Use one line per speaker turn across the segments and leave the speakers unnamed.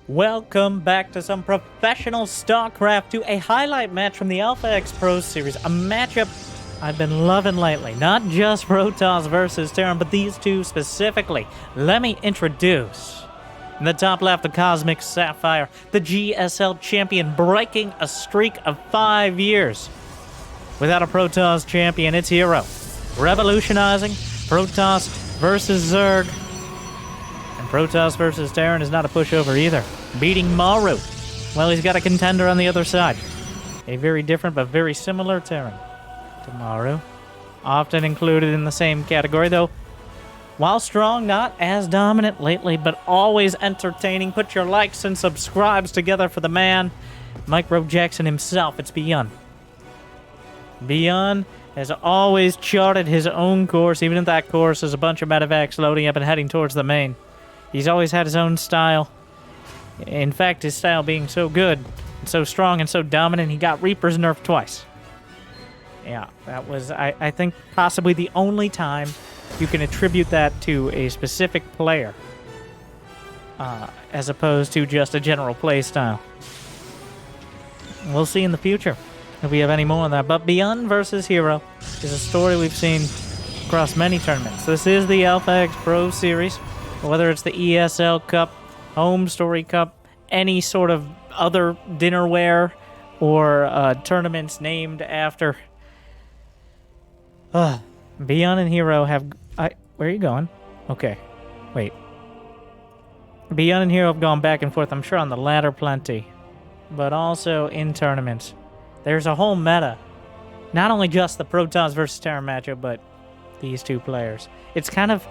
Welcome back to some professional StarCraft, to a highlight match from the AlphaX Pro Series, a matchup I've been loving lately. Not just Protoss versus Terran, but these two specifically. Let me introduce, in the top left, the Cosmic Sapphire, the GSL champion, breaking a streak of 5 years without a Protoss champion. It's herO, revolutionizing Protoss versus Zerg. Protoss versus Terran is not a pushover either. Beating Maru. Well, he's got a contender on the other side. A very different but very similar Terran to Maru. Often included in the same category, though. While strong, not as dominant lately, but always entertaining. Put your likes and subscribes together for the man, Micro Jackson himself. It's ByuN. ByuN has always charted his own course, even if that course is a bunch of medevacs loading up and heading towards the main. He's always had his own style. In fact, his style being so good, and so strong, and so dominant, he got Reapers nerfed twice. Yeah, that was, I think, possibly the only time you can attribute that to a specific player, as opposed to just a general play style. We'll see in the future if we have any more of that. But ByuN versus herO is a story we've seen across many tournaments. This is the AlphaX Pro Series. Whether it's the ESL Cup, Home Story Cup, any sort of other dinnerware, or tournaments named after. ByuN and herO have... where are you going? Okay. Wait. ByuN and herO have gone back and forth, I'm sure, on the ladder plenty. But also in tournaments. There's a whole meta. Not only just the Protoss versus Terran matchup, but these two players. It's kind of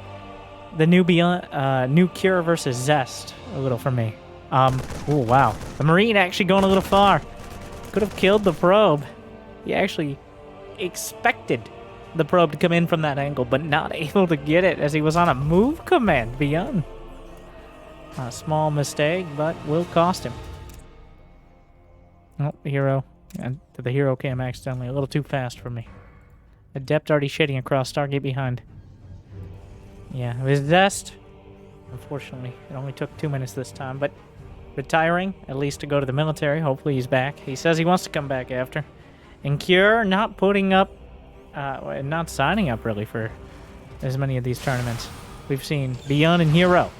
the new ByuN, new Cure versus Zest, a little for me. Oh wow. The Marine actually going a little far. Could have killed the probe. He actually expected the probe to come in from that angle, but not able to get it as he was on a move command. ByuN. A small mistake, but will cost him. Oh, herO. And the herO came accidentally a little too fast for me. Adept already shading across Stargate behind. Yeah, it was Zest. Unfortunately, it only took 2 minutes this time, but retiring, at least to go to the military. Hopefully he's back. He says he wants to come back after. And Cure not putting up, not signing up really for as many of these tournaments. We've seen ByuN and herO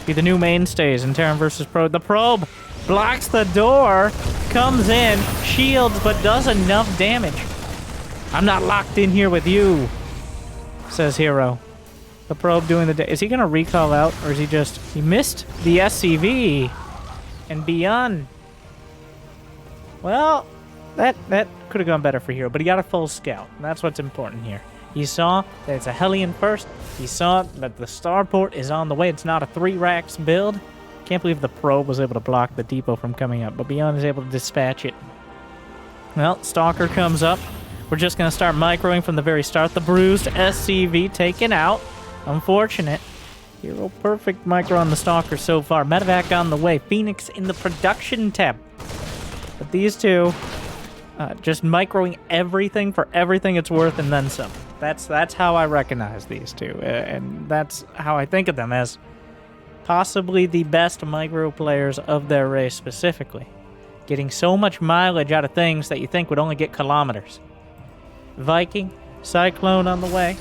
be the new mainstays in Terran versus Pro. The probe blocks the door, comes in, shields, but does enough damage. I'm not locked in here with you, says herO. The probe doing the... Is he going to recall out, or is he just... He missed the SCV. And ByuN. Well, that could have gone better for herO, but he got a full scout. And that's what's important here. He saw that it's a Hellion first. He saw that the starport is on the way. It's not a 3 racks build. Can't believe the probe was able to block the depot from coming up, but ByuN is able to dispatch it. Well, Stalker comes up. We're just going to start microing from the very start. The bruised SCV taken out. Unfortunate. herO perfect micro on the Stalker so far. Medevac on the way. Phoenix in the production tab. But these two, just microing everything for everything it's worth and then some. That's how I recognize these two. And that's how I think of them as possibly the best micro players of their race specifically. Getting so much mileage out of things that you think would only get kilometers. Viking, Cyclone on the way.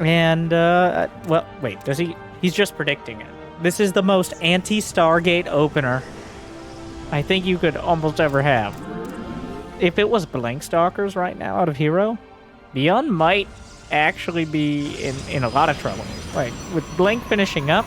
And, well, wait, does he? He's just predicting it. This is the most anti-Stargate opener I think you could almost ever have. If it was blank Stalkers right now out of herO, ByuN might actually be in a lot of trouble. Like, with blank finishing up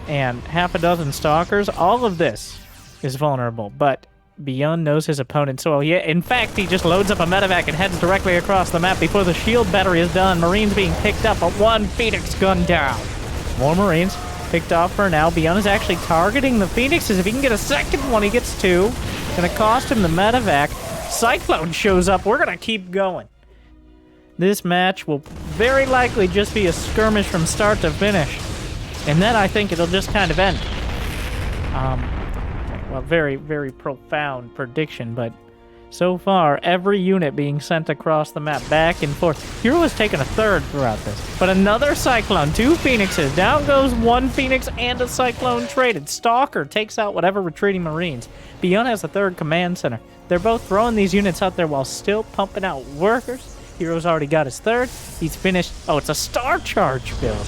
and half a dozen Stalkers, all of this is vulnerable, but ByuN knows his opponent so well. Yeah, in fact, he just loads up a medevac and heads directly across the map before the shield battery is done. Marines being picked up, but one Phoenix gun down. More Marines picked off for now. ByuN is actually targeting the Phoenixes. If he can get a second one, he gets 2. Gonna cost him the medevac. Cyclone shows up. We're gonna keep going. This match will very likely just be a skirmish from start to finish. And then I think it'll just kind of end. Well, very, very profound prediction, but So far, every unit being sent across the map, back and forth. herO has taken a third throughout this. But another Cyclone, 2 Phoenixes. Down goes 1 Phoenix and a Cyclone traded. Stalker takes out whatever retreating Marines. ByuN has a 3rd command center. They're both throwing these units out there while still pumping out workers. herO's already got his 3rd. He's finished. Oh, it's a Star Charge build.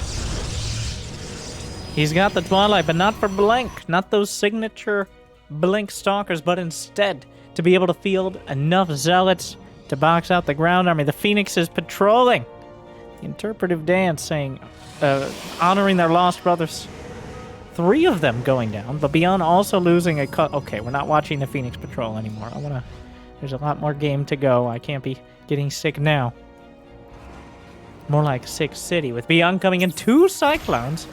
He's got the Twilight, but not for Blink. Not those signature Blink Stalkers, but instead to be able to field enough Zealots to box out the ground army. The Phoenix is patrolling. The interpretive dance saying, honoring their lost brothers. 3 of them going down, but ByuN also losing a cut. Okay, we're not watching the Phoenix patrol anymore. There's a lot more game to go. I can't be getting sick now. More like Sick City with ByuN coming in 2 Cyclones.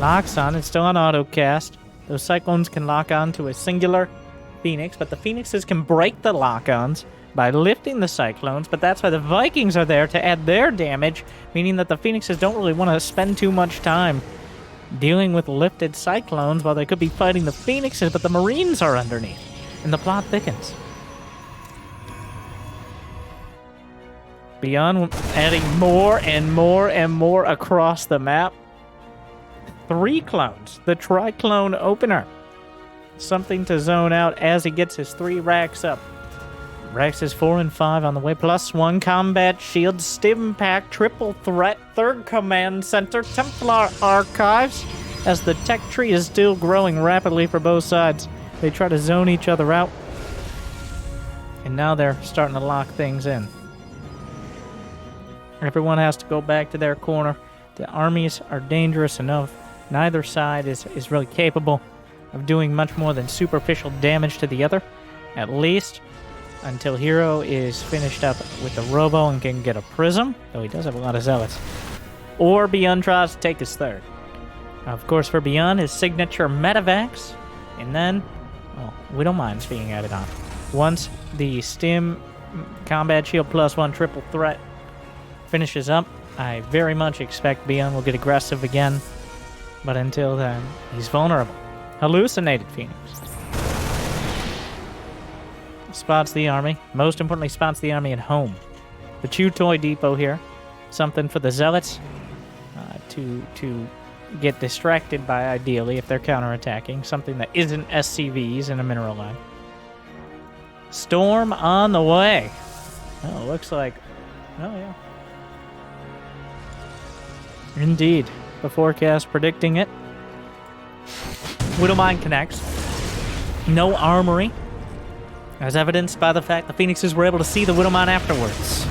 Locks on. It's still on autocast. Those Cyclones can lock on to a singular Phoenix, but the Phoenixes can break the lock-ons by lifting the Cyclones, but that's why the Vikings are there to add their damage, meaning that the Phoenixes don't really want to spend too much time dealing with lifted Cyclones while they could be fighting the Phoenixes, but the Marines are underneath, and the plot thickens. ByuN adding more and more and more across the map. 3 clones, the Triclone opener. Something to zone out as he gets his 3 racks up. Racks is 4 and 5 on the way. +1 combat shield, stim pack, triple threat, 3rd command center, Templar archives. As the tech tree is still growing rapidly for both sides, they try to zone each other out. And now they're starting to lock things in. Everyone has to go back to their corner. The armies are dangerous enough. Neither side is really capable of doing much more than superficial damage to the other, at least until herO is finished up with the Robo and can get a Prism, though he does have a lot of Zealots. Or ByuN tries to take his 3rd. Of course, for ByuN, his signature Metavax, and then, well, Widowmine's being added on. Once the Stim Combat Shield +1 triple threat finishes up, I very much expect ByuN will get aggressive again, but until then, he's vulnerable. Hallucinated Phoenix. Spots the army. Most importantly, spots the army at home. The Chew Toy Depot here. Something for the Zealots to get distracted by, ideally, if they're counterattacking. Something that isn't SCVs in a mineral line. Storm on the way. Oh, looks like... Oh, yeah. Indeed. The forecast predicting it. Widowmine connects. No armory, as evidenced by the fact the Phoenixes were able to see the Widowmine afterwards.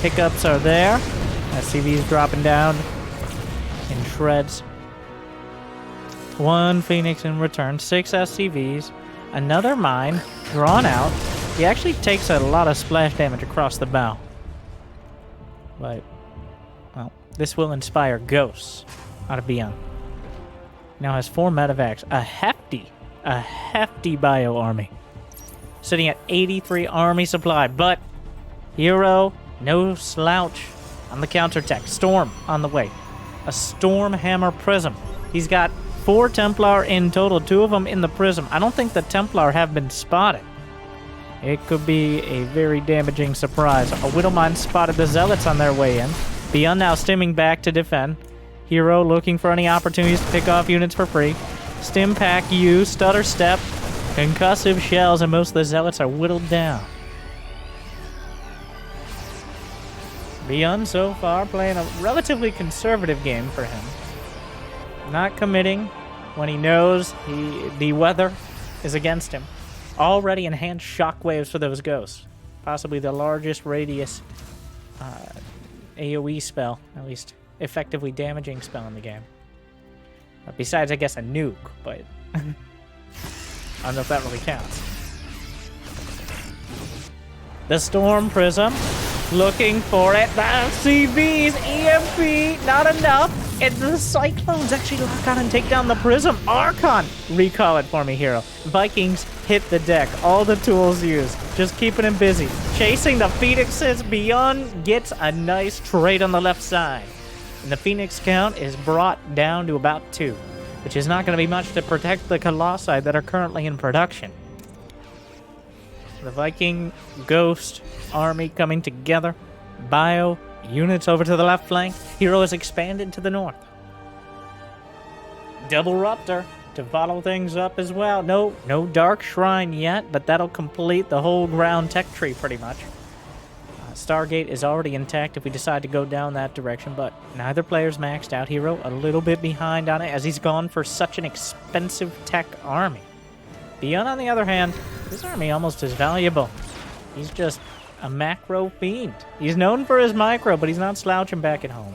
Pickups are there. SCVs dropping down in shreds. 1 Phoenix in return. 6 SCVs. Another mine drawn out. He actually takes a lot of splash damage across the bow. But, well, this will inspire ghosts out of ByuN. Now has 4 Metavacs, a hefty bio army. Sitting at 83 army supply, but herO, no slouch on the counterattack. Storm on the way. A Storm Hammer Prism. He's got 4 Templar in total, 2 of them in the Prism. I don't think the Templar have been spotted. It could be a very damaging surprise. A Widowmine spotted the Zealots on their way in. ByuN now stimming back to defend. herO looking for any opportunities to pick off units for free. Stim pack U, stutter step, concussive shells, and most of the Zealots are whittled down. ByuN so far playing a relatively conservative game for him. Not committing when he knows the weather is against him. Already enhanced shockwaves for those ghosts. Possibly the largest radius AoE spell, at least effectively damaging spell in the game. Besides, I guess, a nuke, but I don't know if that really counts. The Storm Prism, looking for it. The CVs, EMP, not enough. And the Cyclones actually lock on and take down the Prism. Archon, recall it for me, herO. Vikings hit the deck. All the tools used. Just keeping him busy. Chasing the Phoenixes. ByuN gets a nice trade on the left side. And the Phoenix count is brought down to about 2, which is not going to be much to protect the Colossi that are currently in production. The Viking Ghost army coming together. Bio units over to the left flank. herO has expanded to the north. Double Ruptor to follow things up as well. No Dark Shrine yet, but that'll complete the whole ground tech tree pretty much. Stargate is already intact if we decide to go down that direction, but neither player's maxed out. herO a little bit behind on it as he's gone for such an expensive tech army. ByuN, on the other hand, his army almost as valuable. He's just a macro fiend. He's known for his micro, but he's not slouching back at home.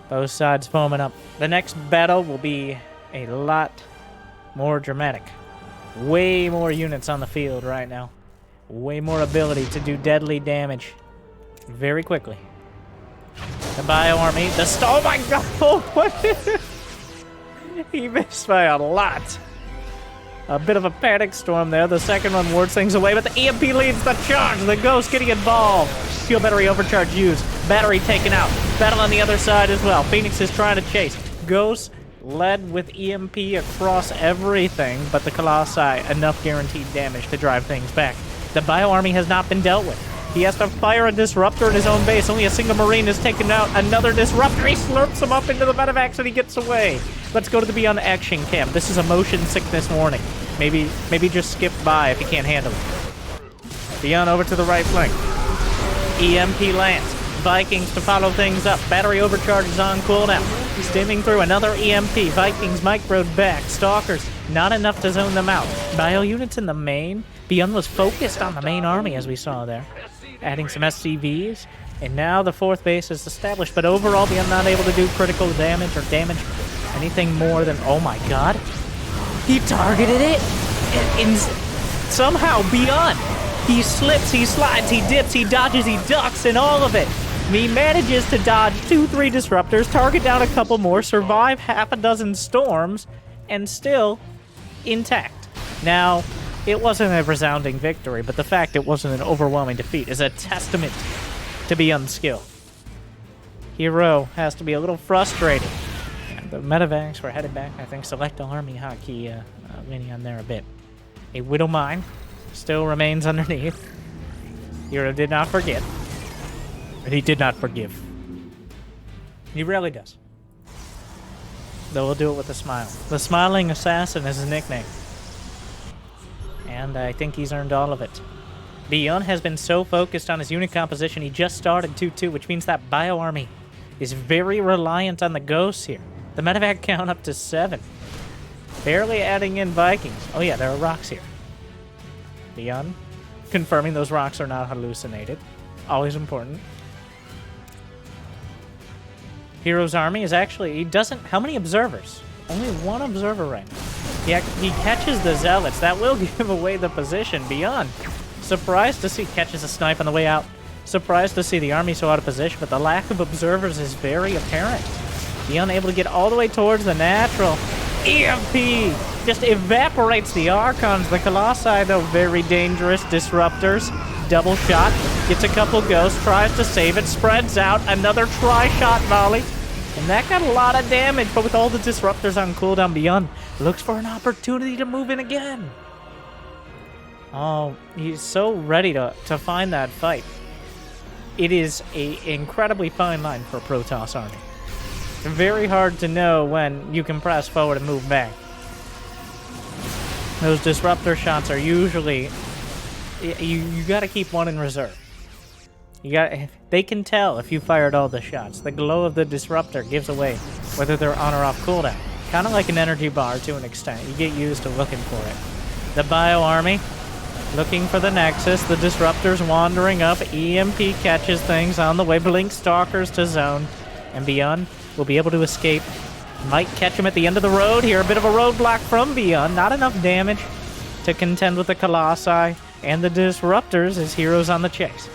Both sides foaming up. The next battle will be a lot more dramatic. Way more units on the field right now. Way more ability to do deadly damage very quickly. The Bio army, oh my god! What? He missed by a lot. A bit of a panic storm there. The second one wards things away, but the EMP leads the charge. The Ghost getting involved. Fuel battery overcharge used. Battery taken out. Battle on the other side as well. Phoenix is trying to chase. Ghost led with EMP across everything, but the Colossi enough guaranteed damage to drive things back. The Bio army has not been dealt with. He has to fire a Disruptor in his own base. Only a single Marine is taken out. Another Disruptor. He slurps him up into the medevacs and he gets away. Let's go to the ByuN action camp. This is a motion sickness warning. Maybe just skip by if you can't handle it. ByuN over to the right flank. EMP lands. Vikings to follow things up. Battery overcharge is on cooldown. Stimming through another EMP. Vikings microed back. Stalkers, not enough to zone them out. Bio units in the main. ByuN was focused on the main army as we saw there. Adding some SCVs. And now the fourth base is established. But overall, ByuN not able to do critical damage or damage anything more than... Oh my god. He targeted it. And somehow ByuN. He slips, he slides, he dips, he dodges, he ducks, and all of it. He manages to dodge 2-3 Disruptors, target down a couple more, survive half a dozen storms, and still intact. Now, it wasn't a resounding victory, but the fact it wasn't an overwhelming defeat is a testament to ByuN's skill. herO has to be a little frustrated. The medevacs were headed back. I think select army hotkey leaning on there a bit. A Widow Mine still remains underneath. herO did not forget. But he did not forgive. He rarely does. Though we'll do it with a smile. The Smiling Assassin is his nickname. And I think he's earned all of it. ByuN has been so focused on his unit composition, he just started 2-2, which means that Bio army is very reliant on the Ghosts here. The medevac count up to 7. Barely adding in Vikings. Oh yeah, there are rocks here. ByuN confirming those rocks are not hallucinated. Always important. herO's army is actually... He doesn't... How many observers? Only one observer right now. He catches the Zealots. That will give away the position. ByuN. Surprised to see... Catches a snipe on the way out. Surprised to see the army so out of position, but the lack of observers is very apparent. ByuN able to get all the way towards the natural. EMP just evaporates the Archons. The Colossi, though, very dangerous. Disruptors. Double shot. Gets a couple Ghosts. Tries to save it. Spreads out. Another tri-shot volley. And that got a lot of damage. But with all the Disruptors on cooldown, ByuN looks for an opportunity to move in again. Oh, he's so ready to find that fight. It is an incredibly fine line for a Protoss army. Very hard to know when you can press forward and move back. Those Disruptor shots are usually... You gotta keep one in reserve. They can tell if you fired all the shots. The glow of the Disruptor gives away whether they're on or off cooldown. Kind of like an energy bar to an extent. You get used to looking for it. The Bio army looking for the Nexus. The Disruptors wandering up. EMP catches things on the way. Blink Stalkers to zone. And ByuN will be able to escape. Might catch him at the end of the road here. A bit of a roadblock from ByuN. Not enough damage to contend with the Colossi and the Disruptors as herO's on the chase.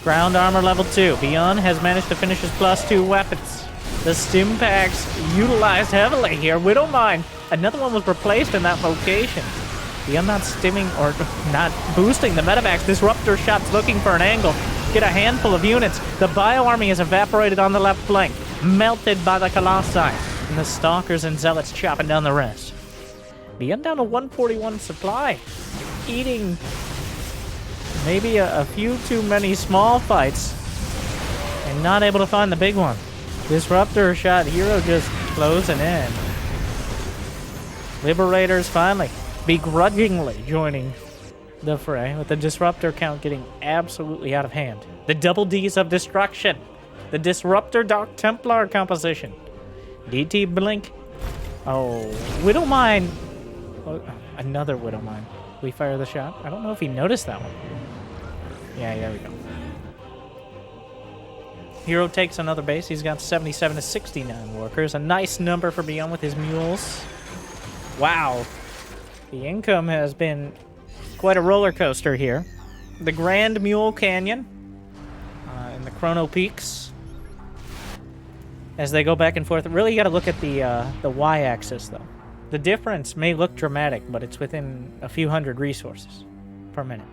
Ground armor level 2. ByuN has managed to finish his +2 weapons. The stim packs utilized heavily here. Widow Mine. Another one was replaced in that location. ByuN not stimming or not boosting the medevacs. Disruptor shots looking for an angle. Get a handful of units. The Bio army is evaporated on the left flank. Melted by the Colossi. And the Stalkers and Zealots chopping down the rest. ByuN down to 141 supply. Eating maybe a few too many small fights and not able to find the big one. Disruptor shot, herO just closing in. Liberators finally begrudgingly joining the fray, with the disruptor count getting absolutely out of hand. The double Ds of destruction. The Disruptor Dark Templar composition. DT Blink. Oh, Widowmine. Oh, another Widowmine. We fire the shot. I don't know if he noticed that one. Yeah, there we go. herO takes another base. He's got 77 to 69 workers. A nice number for ByuN with his mules. Wow. The income has been quite a roller coaster here. The Grand Mule Canyon and the Chrono Peaks. As they go back and forth, really you got to look at the y-axis, though. The difference may look dramatic, but it's within a few hundred resources per minute.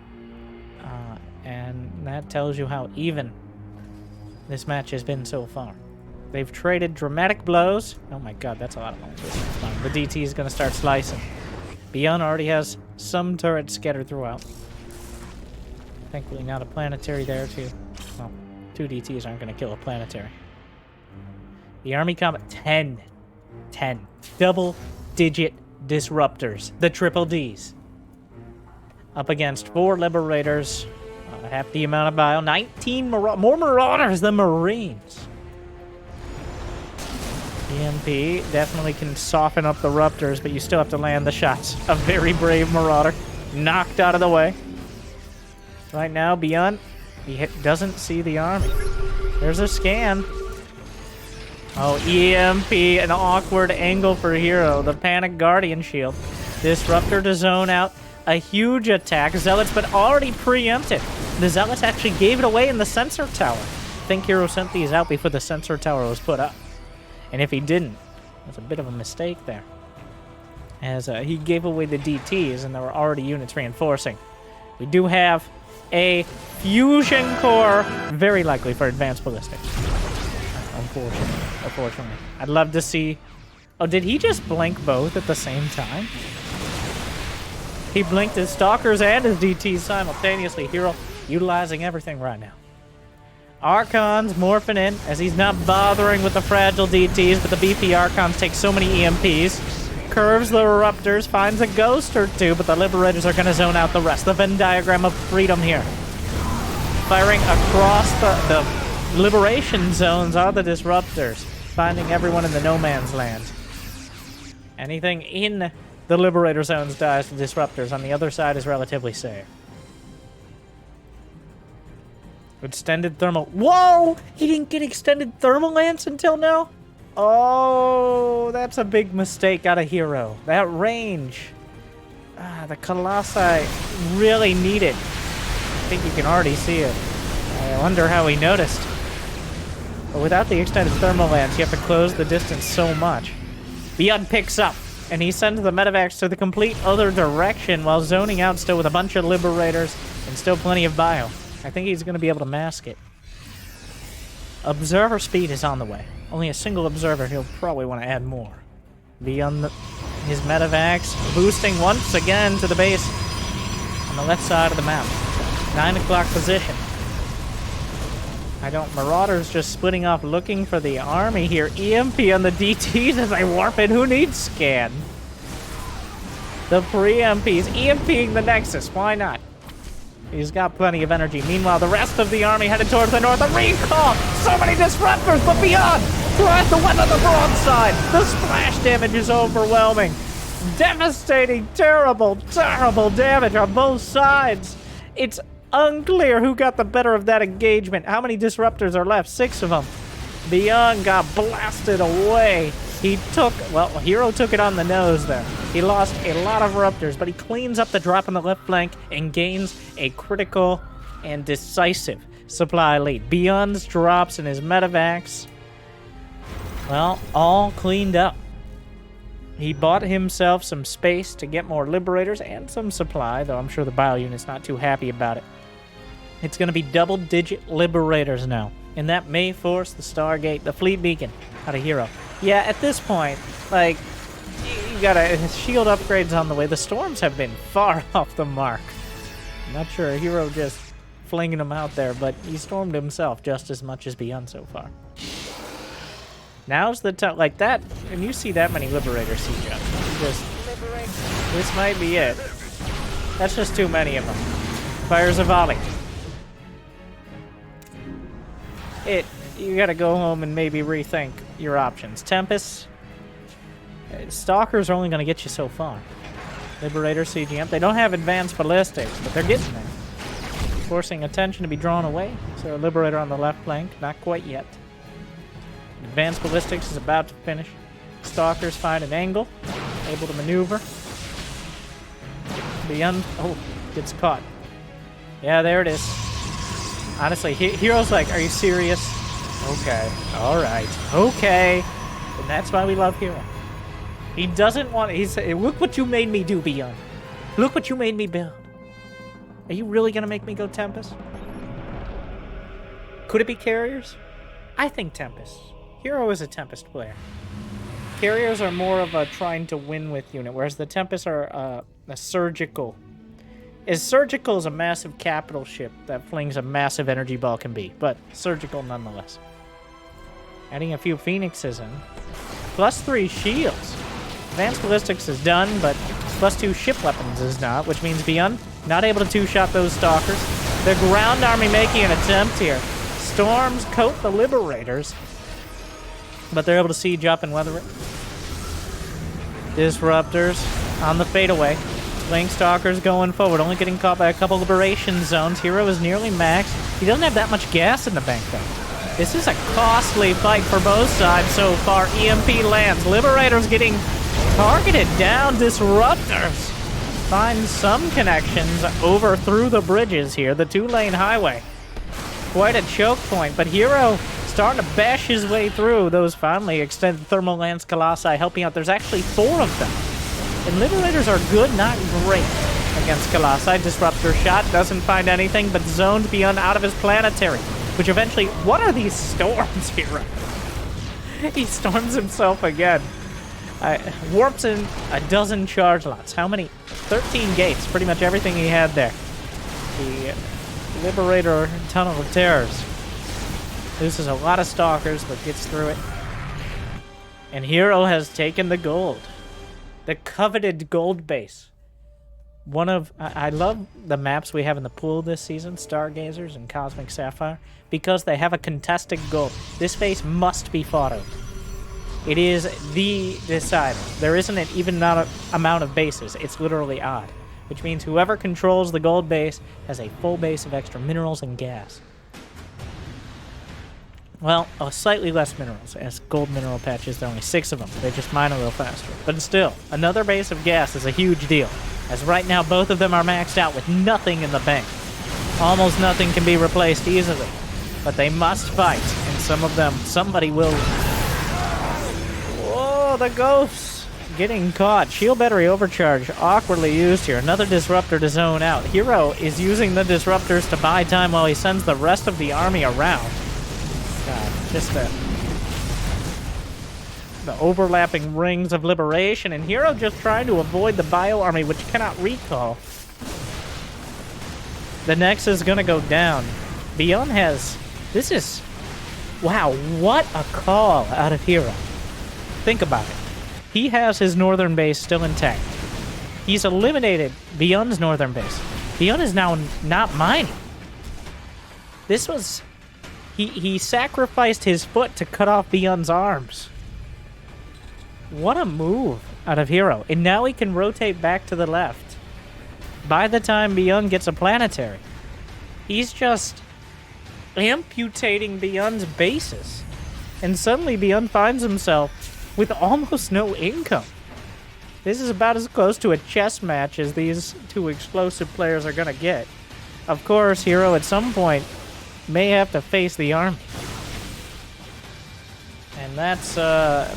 And that tells you how even this match has been so far. They've traded dramatic blows. Oh my god, that's a lot of bones. The DT is going to start slicing. ByuN already has some turrets scattered throughout. Thankfully not a planetary there, too. Well, 2 DTs aren't going to kill a planetary. The Army combat, 10. Double-digit disruptors. The triple Ds. Up against 4 Liberators. Half the amount of ByuN. 19 more Marauders than Marines. EMP definitely can soften up the Ruptors, but you still have to land the shots. A very brave Marauder. Knocked out of the way. Right now, ByuN, he doesn't see the army. There's a scan. Oh, EMP, an awkward angle for herO. The Panic Guardian Shield. Disruptor to zone out. A huge attack. Zealots, but already preempted. The Zealots actually gave it away in the sensor tower. I think herO sent these out before the sensor tower was put up. And if he didn't, that's a bit of a mistake there. As he gave away the DTs, and there were already units reinforcing. We do have a fusion core, very likely for advanced ballistics. Unfortunately. I'd love to see... Oh, did he just blink both at the same time? He blinked his Stalkers and his DTs simultaneously. herO utilizing everything right now. Archons morphing in, as he's not bothering with the fragile DTs, but the BP Archons take so many EMPs. Curves the Eruptors, finds a Ghost or 2, but the Liberators are going to zone out the rest. The Venn diagram of freedom here. Firing across the Liberation zones are the Disruptors, finding everyone in the no man's land. Anything in the Liberator zones dies to Disruptors. On the other side is relatively safe. Extended thermal. Whoa! He didn't get extended thermal lance until now? Oh, that's a big mistake out of herO. That range. The Colossi really need it. I think you can already see it. I wonder how he noticed. But without the extended thermal lance, you have to close the distance so much. ByuN picks up, and he sends the medevacs to the complete other direction while zoning out still with a bunch of Liberators and still plenty of bio. I think he's going to be able to mask it. Observer speed is on the way. Only a single observer. He'll probably want to add more. ByuN, his medevacs boosting once again to the base on the left side of the map. 9 o'clock position. Marauders just splitting off looking for the army here. EMP on the DTs as they warp in. Who needs scan? The pre-EMPs. EMPing the Nexus. Why not? He's got plenty of energy. Meanwhile, the rest of the army headed towards the north. A recall! So many disruptors, but ByuN tries to win on the broadside. The splash damage is overwhelming. Devastating, terrible damage on both sides. It's unclear who got the better of that engagement. How many disruptors are left? 6 of them. ByuN got blasted away. herO took it on the nose there. He lost a lot of Ruptors, but he cleans up the drop on the left flank and gains a critical and decisive supply lead. ByuN's drops and his medevacs, well, all cleaned up. He bought himself some space to get more Liberators and some supply, though I'm sure the bio unit's not too happy about it. It's going to be double-digit Liberators now, and that may force the Stargate, the Fleet Beacon, out of herO. Yeah, at this point, like, you've got a shield upgrades on the way. The storms have been far off the mark. I'm not sure herO just flinging them out there, but he stormed himself just as much as ByuN so far. Now's the time, like that, and you see that many Liberator siege up. Just, this might be it. That's just too many of them. Fires a volley. You gotta go home and maybe rethink your options. Tempest, Stalkers are only gonna get you so far. Liberator CGM, they don't have advanced ballistics, but they're getting there. Forcing attention to be drawn away. So a Liberator on the left flank, not quite yet. Advanced ballistics is about to finish. Stalkers find an angle, able to maneuver. ByuN, oh, gets caught. Yeah, there it is. Honestly, herO's like, are you serious? Okay, alright, okay. And that's why we love herO. He doesn't want, he's, look what you made me do, ByuN. Look what you made me build. Are you really gonna make me go Tempest? Could it be Carriers? I think Tempest. herO is a Tempest player. Carriers are more of a trying to win with unit, whereas the Tempests are a surgical. As surgical as a massive capital ship that flings a massive energy ball can be, but surgical nonetheless. Adding a few Phoenixes in. +3 shields. Advanced ballistics is done, but +2 ship weapons is not, which means ByuN not able to two-shot those Stalkers. The ground army making an attempt here. Storms coat the Liberators, but they're able to siege up and weather it. Disruptors on the fadeaway. Link Stalkers going forward, only getting caught by a couple liberation zones. herO is nearly maxed. He doesn't have that much gas in the bank, though. This is a costly fight for both sides so far. EMP lands. Liberators getting targeted down. Disruptors find some connections over through the bridges here. The 2-lane highway. Quite a choke point, but herO starting to bash his way through those finally extended thermal lance colossi, helping out. There's actually 4 of them. And Liberators are good, not great against Colossi. Disruptor shot, doesn't find anything, but zoned ByuN out of his planetary. Which eventually, what are these storms here? He storms himself again. Warps in a dozen charge lots. How many? 13 gates, pretty much everything he had there. The Liberator Tunnel of Terrors. Loses a lot of Stalkers, but gets through it. And herO has taken the gold. The coveted gold base. One of... I love the maps we have in the pool this season, Stargazers and Cosmic Sapphire, because they have a contested gold. This base must be fought over. It is the decider. There isn't an even amount of bases. It's literally odd. Which means whoever controls the gold base has a full base of extra minerals and gas. Well, slightly less minerals, as gold mineral patches, there are only 6 of them. They just mine a little faster. But still, another base of gas is a huge deal, as right now both of them are maxed out with nothing in the bank. Almost nothing can be replaced easily, but they must fight, and some of them, somebody will... Whoa, the ghosts getting caught. Shield battery overcharge, awkwardly used here. Another disruptor to zone out. herO is using the disruptors to buy time while he sends the rest of the army around. God, just the overlapping rings of liberation, and herO just trying to avoid the bio army, which cannot recall. The Nex is gonna go down. ByuN has... This is... Wow, what a call out of herO. Think about it. He has his northern base still intact. He's eliminated ByuN's northern base. ByuN is now not mining. This was... He sacrificed his foot to cut off ByuN's arms. What a move out of herO. And now he can rotate back to the left. By the time ByuN gets a planetary, he's just amputating ByuN's bases. And suddenly ByuN finds himself with almost no income. This is about as close to a chess match as these two explosive players are going to get. Of course, herO at some point may have to face the army. And that's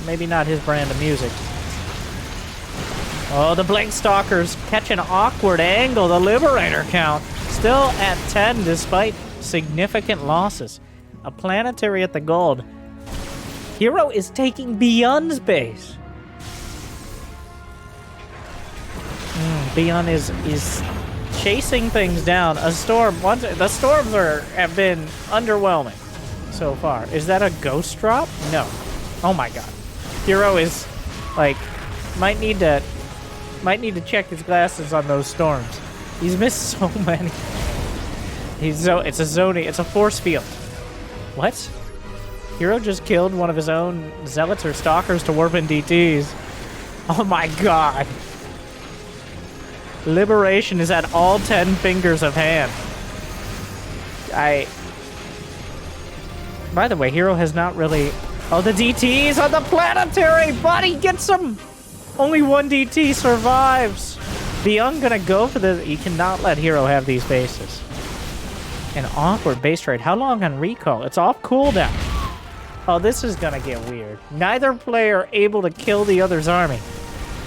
maybe not his brand of music. Oh, the Blink Stalkers catch an awkward angle. The Liberator count still at 10 despite significant losses. A planetary at the gold. herO is taking ByuN's base. ByuN is chasing things down. A storm. The storms have been underwhelming so far. Is that a ghost drop? No. Oh my god. herO is like might need to check his glasses on those storms. He's missed so many. It's a zoning. It's a force field. What? herO just killed one of his own zealots or stalkers to warp in DTs. Oh my god. Liberation is at all 10 fingers of hand. By the way, herO has not really... Oh, the DTs on the planetary! Buddy, get some! Only one DT survives. ByuN gonna go for the... You cannot let herO have these bases. An awkward base trade. How long on recall? It's off cooldown. Oh, this is gonna get weird. Neither player able to kill the other's army,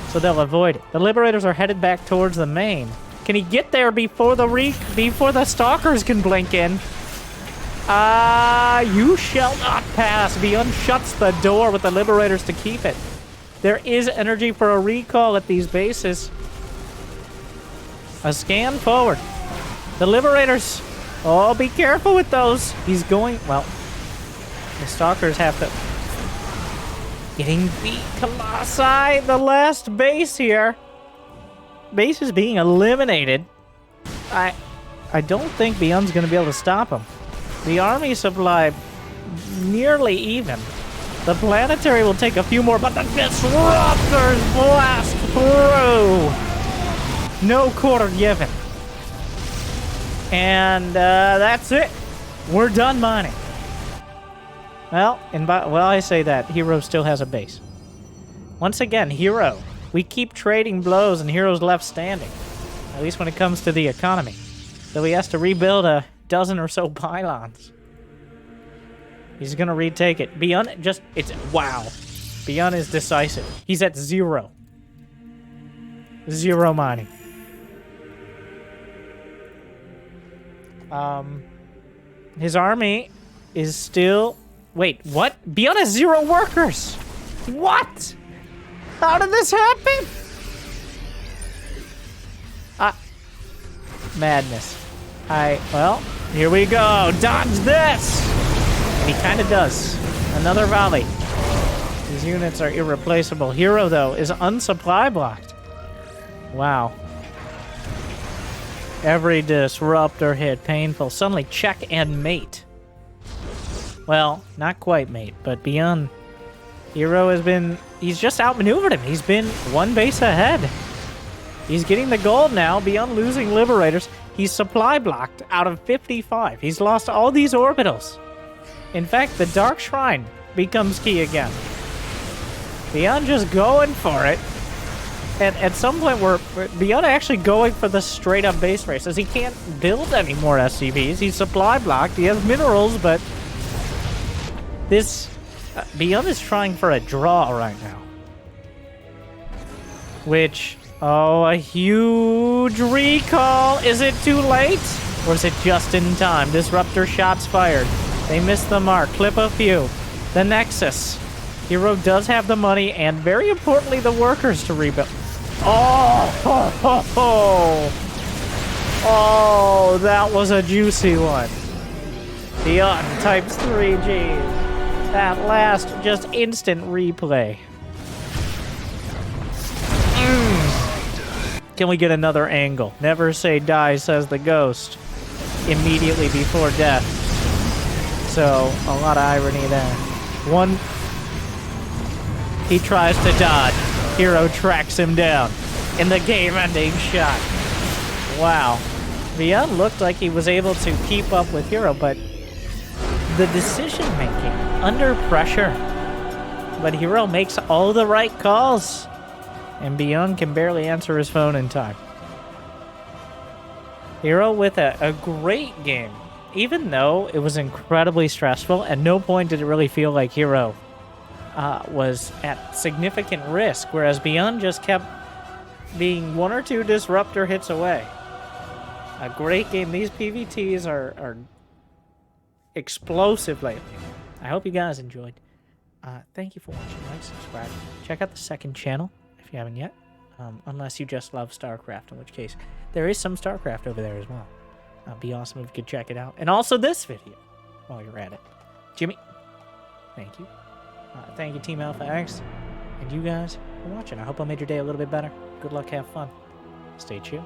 so they'll avoid it. The Liberators are headed back towards the main. Can he get there before the Stalkers can blink in? You shall not pass. ByuN shuts the door with the Liberators to keep it. There is energy for a recall at these bases. A scan forward. The Liberators... Oh, be careful with those. He's going... Well, the Stalkers have to... Getting beat. Colossi, the last base here. Base is being eliminated. I don't think ByuN's going to be able to stop him. The army supply nearly even. The planetary will take a few more, but the Disruptors blast through. No quarter given. And that's it. We're done mining. Well, I say that herO still has a base. Once again, herO. We keep trading blows and herO's left standing. At least when it comes to the economy. Though he has to rebuild a dozen or so pylons. He's gonna retake it. ByuN wow. ByuN is decisive. He's at 0. 0 mining. His army is still... Wait, what? ByuN has 0 workers! What? How did this happen? Madness. Well, here we go. Dodge this! And he kind of does. Another volley. These units are irreplaceable. herO, though, is unsupply blocked. Wow. Every disruptor hit painful. Suddenly check and mate. Well, not quite mate, but ByuN. herO has been... He's just outmaneuvered him. He's been 1 base ahead. He's getting the gold now. ByuN losing Liberators. He's supply blocked out of 55. He's lost all these orbitals. In fact, the Dark Shrine becomes key again. ByuN just going for it. And at some point, we're ByuN actually going for the straight-up base races. He can't build any more SCVs. He's supply blocked. He has minerals, but this... ByuN is trying for a draw right now. Which... Oh, a huge recall. Is it too late? Or is it just in time? Disruptor shots fired. They missed the mark. Clip a few. The Nexus. herO does have the money and, very importantly, the workers to rebuild. Oh, ho, ho, ho. Oh, that was a juicy one. ByuN types 3G. That last, just instant replay. Can we get another angle? Never say die, says the ghost. Immediately before death. So, a lot of irony there. One... He tries to dodge. herO tracks him down. In the game-ending shot. Wow. ByuN looked like he was able to keep up with herO, but... The decision-making, under pressure. But herO makes all the right calls. And ByuN can barely answer his phone in time. herO with a great game. Even though it was incredibly stressful, at no point did it really feel like herO was at significant risk, whereas ByuN just kept being 1 or 2 disruptor hits away. A great game. These PvTs are explosive lately. I hope you guys enjoyed. Thank you for watching. Like, subscribe. Check out the second channel if you haven't yet. unless you just love StarCraft, in which case there is some StarCraft over there as well. It'd be awesome if you could check it out. And also this video while you're at it. Jimmy, thank you. Thank you, Team AlphaX. And you guys for watching. I hope I made your day a little bit better. Good luck, have fun. Stay chill.